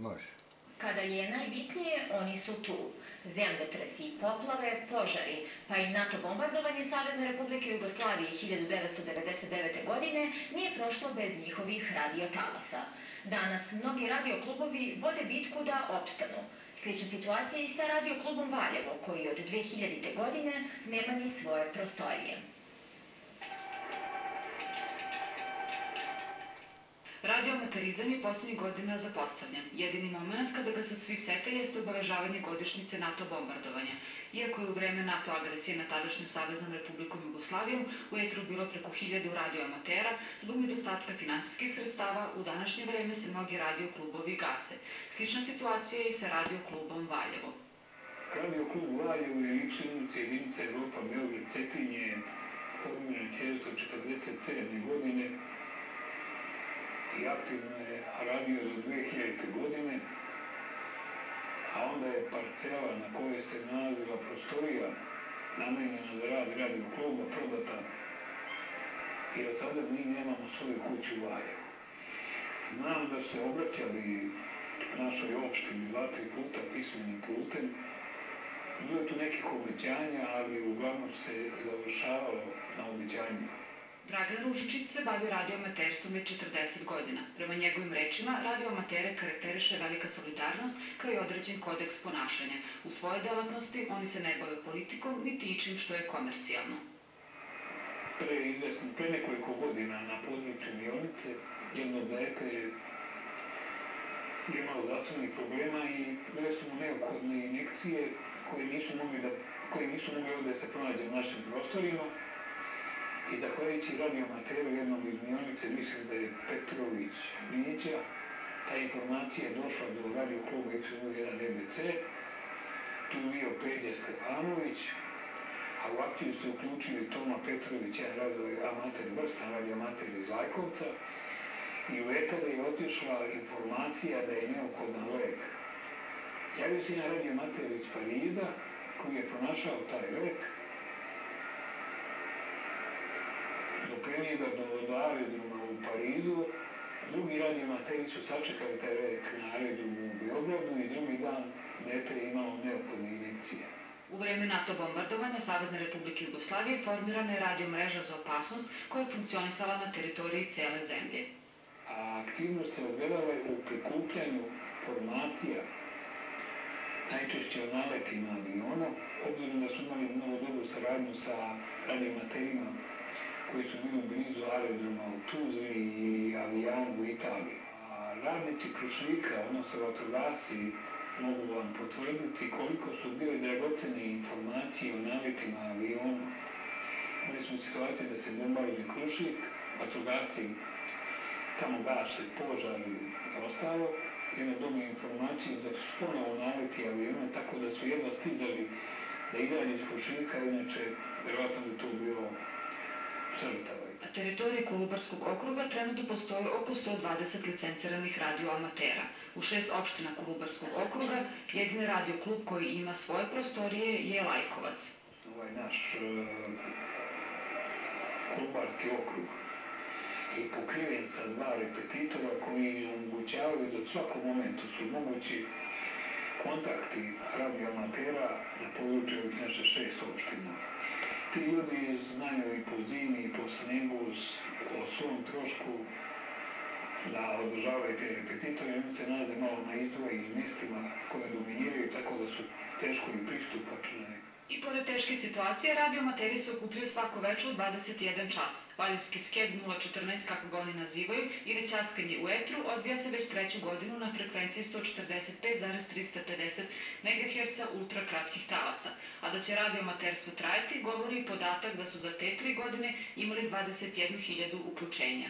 Može. Kada je najbitnije, oni su tu. Zemljotresi, poplave, požari, pa i NATO bombardovanje Savezne Republike Jugoslavije 1999. godine nije prošlo bez njihovih radiotalasa. Danas mnogi radioklubovi vode bitku da opstanu. Slična situacija i sa radioklubom Valjevo, koji od 2000. godine nema ni svoje prostorije. Radioamaterizam je poslednjih godina zapostavljen. Jedini moment kada ga se svi sete jeste obeležavanje godišnjice NATO bombardovanja. Iako je u vreme NATO agresije na tadašnjom Saveznom Republikom Jugoslavijom u etru bilo preko 1000 radioamatera, zbog nedostatka finansijskih sredstava, u današnje vreme se mnogi radioklubovi gase. Slična situacija je i sa radioklubom Valjevo. Radioklub Valjevo je Lipsunice jedinica Evropa Beograd Cetinje, formiran 1947. godine i aktivno je radio do 2000. godine, a onda je parcela na kojoj se nalazila prostorija namenjena za rad radiokluba prodata i od sada mi nemamo svoju kuću u Valjevu. Znam da se obraćali našoj opštini 2-3 puta pismenim putem. Bilo je tu nekih obećanja, ali uglavnom se završavalo na obećanjima. Dragan Ružičić se bavi radioamaterstvom već 40 godina. Prema njegovim rečima, radioamatere karakteriše velika solidarnost kao i određen kodeks ponašanja. U svojoj delatnosti oni se ne bave politikom niti ičim što je komercijalno. Pre nekoliko godina na području Mionice jedno dete je imalo zdravstvenih problema i bile su mu neophodne injekcije koje nisu mogli ovde da se pronađe u našim prostorima. I zahvaljujući radioamateru jednom iz Mionice, mislim da je Petrović Mića, ta informacija je došla do radiokluba Y1 EBC, tu je bio Peđa Stefanović, a u akciju se uključio i Toma Petrović, jedan radioamater, vrstan radioamater iz Lajkovca, i u etar je otišla informacija da je neophodan lek. Javio se jedan radioamater iz Pariza, koji je pronašao taj lek, dopremio ga do aerodroma u Parizu. Drugi radioamateri su sačekali taj lek na aerodromu u Beogradu i drugi dan dete je imalo neophodne injekcije. U vreme NATO bombardovanja Savezne Republike Jugoslavije formirana je radiomreža za opasnost koja je funkcionisala na teritoriji cele zemlje. A aktivnost se ogledala u prikupljanju formacija, najčešće o naletima aviona, obzirom da su imali mnogo dobru saradnju sa radioamaterima koji su bili blizu aerodroma u Tuzli ili Avijanu u Italiji. A radnici Krušvika, odnosno vatrogasci, mogu vam potvrditi koliko su bile dragocene informacije o naletima aviona. Imali smo situacije da se bombarduje Krušvik, vatrogasci tamo gase požar i ostalo, i onda dobiju informaciju da su ponovo naleti aviona, tako da su jedva stizali da izađu iz Krušvika, inače verovatno bi to bilo žrtava. Na teritoriji Kolubarskog okruga trenutno postoji oko 120 licenciranih radioamatera. U 6 opština Kolubarskog okruga jedini radioklub koji ima svoje prostorije je Lajkovac. Ovaj naš Kolubarski okrug je pokriven sa 2 repetitora koji omogućavaju da u svakom momentu su mogući kontakti radioamatera na području ovih naše 6 opština. Ti ljudi znaju i po zimi i po snegu o svom trošku da održavaju te repetitore. Oni se nalaze malo na izdvojenim mestima koje dominiraju, tako da su teško i pristupačne. I pored teške situacije, radioamateri se okupljaju svako večer u 21 čas. Valjevski sked 014, kako ga oni nazivaju, ili ćaskanje u etru, odvija se već 3. godinu na frekvenciji 145,350 MHz ultrakratkih talasa. A da će radioamaterstvo trajati, govori i podatak da su za te 3 godine imali 21.000 uključenja.